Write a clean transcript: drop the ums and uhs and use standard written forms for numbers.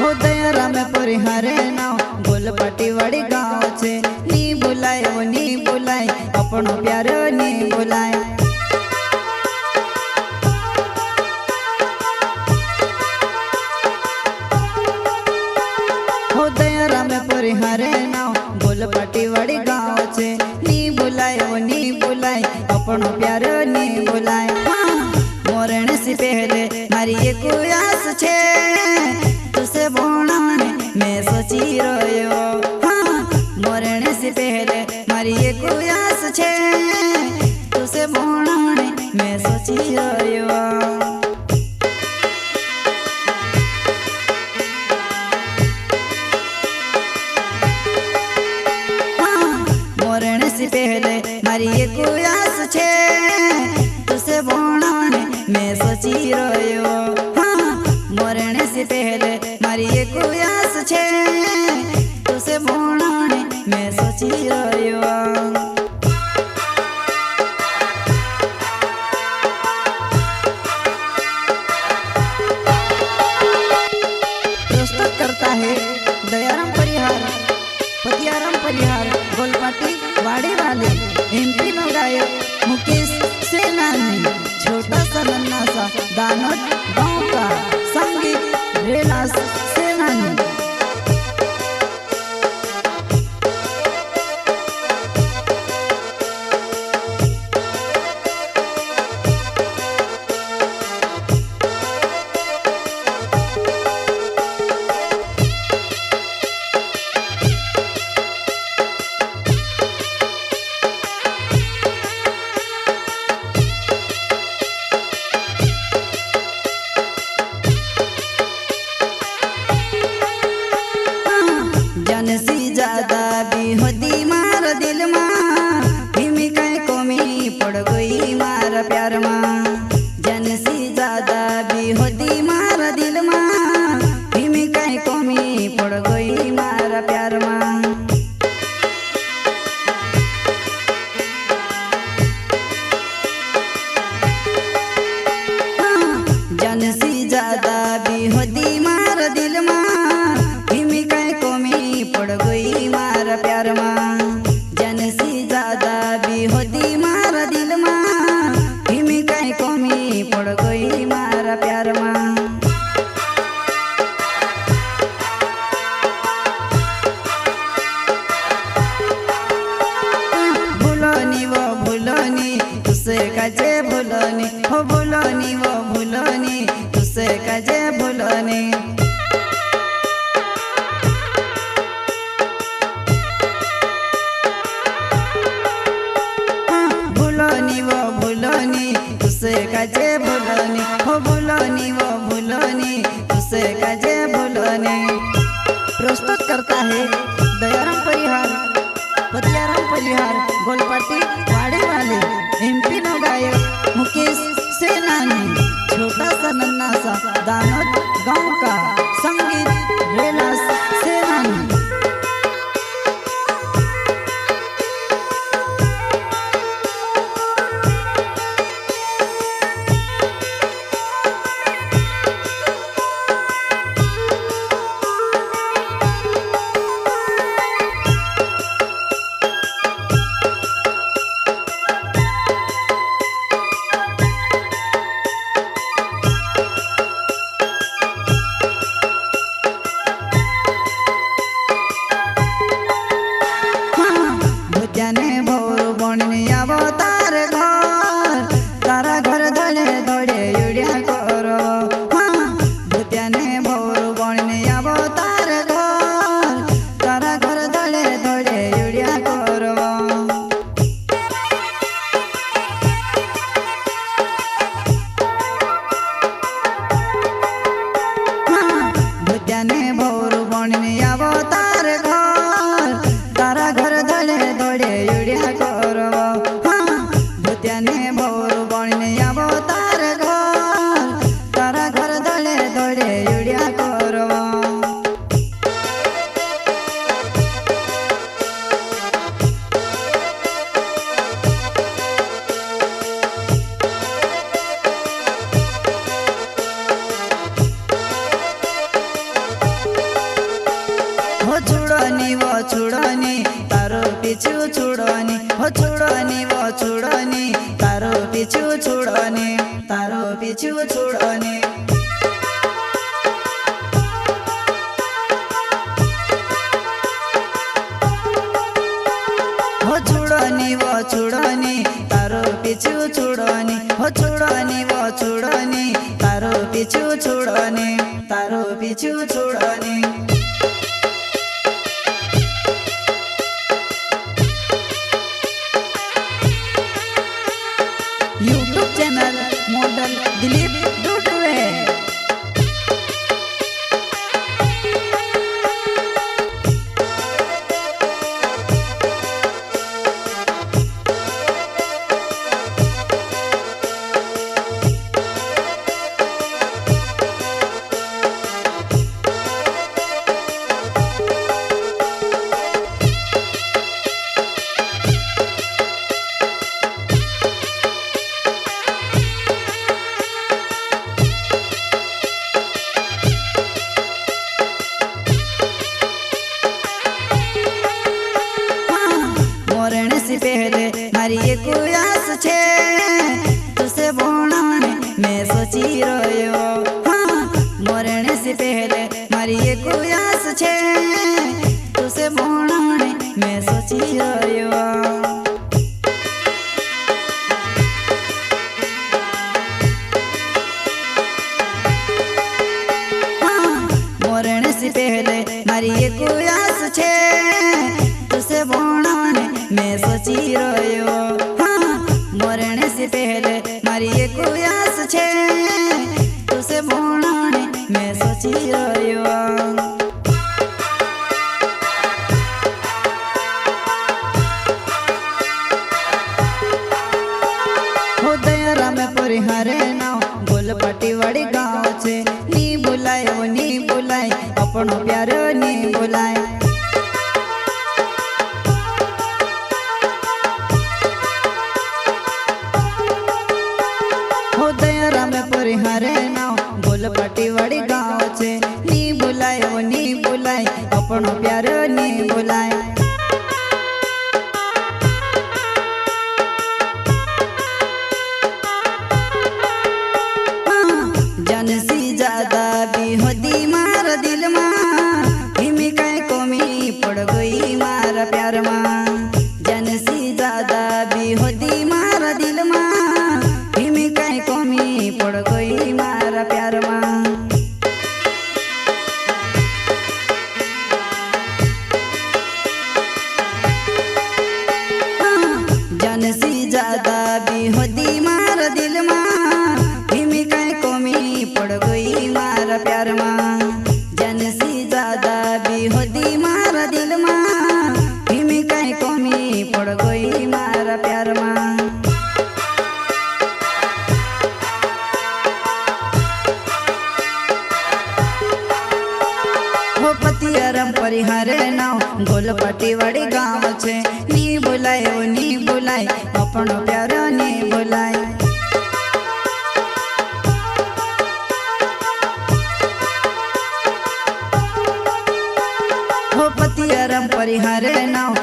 हो दयाराम परिहारे नाव गोलपाटी वाड़ी गाँव छे नी बुलाय वो नी बुलाय अपनो प्यारो नी बुलाय हो दयाराम परिहारे नाव गोलपाटी वाड़ी गाँव छे नी बुलाय वो नी बुलाय अपनो प्यारो नी बुलाय मोरण से पहले मारी एक आस छे तुसे बोणाने मैं सोची रोयो मोरण से पहले मारी एक आस छे तुसे बोणाने मैं सोची रोयो मोरण से पहले मारी एक आस छे तुसे बोणाने मैं सोची रोयो मोरण से पहले मारी एक आस छे तुसे बोणाने मैं सोची रोयो प्रस्तुत करता है दयाराम परिहार पतियाराम परिहार गोलपाटी वाड़ी वाले एमपी नो गायक मुकेश सेनानी छोटा सा नन्हा सा दानोद गाँव का संगीत रेलास सेनानी जनसी ज्यादा भी होती मार दिल माँ हिमी कहीं कोमी पड़ गई मार प्यार माँ जनसी ज्यादा भी होती मार दिल माँ हिमी कहीं कोमी पड़ गई मार प्यार माँ जनसी ज्यादा भी होती मार दिल माँ हिमी कहीं कोमी पड़ गई मार प्यार माँ जनसी ज्यादा भी होती मार दिल माँ हिमी कहीं कोमी पड़ गई मार प्यार माँ भूलोनी वो भूलोनी तुसे कजे भूलोनी हो भूलोनी वो भूलोनी तुसे कजे भूलोनी भूलोनी वो भूलोनी तुसे कजे भूलोनी हो भूलोनी वो भूलोनी तुसे कजे भूलोनी प्रस्तुत करता है दयाराम परिहार पतियाराम परिहार गोलपाटी वाड़ी वाले एमपी नो गायक मुकेश सेनानी छोटा सा नन्हा सा दानोद गाँव का संगीत रेलास सेनानी भूत्याने भोर बणने आवो तार घर तारा घर धड़े धड़े युड़िया करो भूत्याने भोर बणने आवो तार घर तारा घर धड़े धड़े युड़िया करो भूत्याने भोर बणने आवो तार घर तारा घर धड़े धड़े युड़िया करो भूत्याने भोर बणने आवो तार घर तारा घर धड़े धड़े युड़िया करो पीछू छुड़नी हो छुड़नी वो छुड़नी तारो पीछू छुड़नी तारो पीछू छुड़नी हो छुड़नी वो छुड़नी तारो पीछू छुड़नी हो छुड़नी वो छुड़नी तारो पीछू छुड़नी तारो पीछू छुड़नी YouTube channel model Dilip Dudwe. मरण से पहले मारी एक आस छे तुसे भोणाने मैं सोची रह्यो। हाँ मरण से पहले मारी एक आस छे तुसे भोणाने मैं सोची रह्यो। हाँ मरण से पहले मारी एक आस छे तुसे भोणाने मैं सोची रह्यो। हाँ मरण से पहले मारी एक आस छे तुसे भोणाने मैं सोची रह्यो। हो दयारा में परिहारे नाव गोलपट्टी वाड़ी गाँव छे नी बुलाए वो नी बुलाए अपनो प्यारो नी बुलाए। हो दयारा में परिहारे नाव गोलपट्टी वाड़ी गाँव छे नी बुलाए वो नी बुलाए अपनो प्यारो नी बुलाए। जन सी ज्यादा भी होदी मार दिल मां हिमी कई कमी पड़ गई मारा प्यार मां। जन सी ज्यादा भी होदी मार दिल मां हिमी कई कमी पड़ गई मारा प्यार मां। जन सी ज्यादा भी होदी मार दिल मां हिमी कई कमी पड़ गई मारा प्यार मां। जन सी ज्यादा भी होदी मारा दिल मां हिमी कई कमी पड़ गई मारा प्यार मां। हो पतियारम परिहारे नाव गोलपट्टी वाड़ी गाँव छे नी बुलाए वो नी बुलाए अपनो प्यारो नी बुलाए। हो पतियारम परिहारे नाव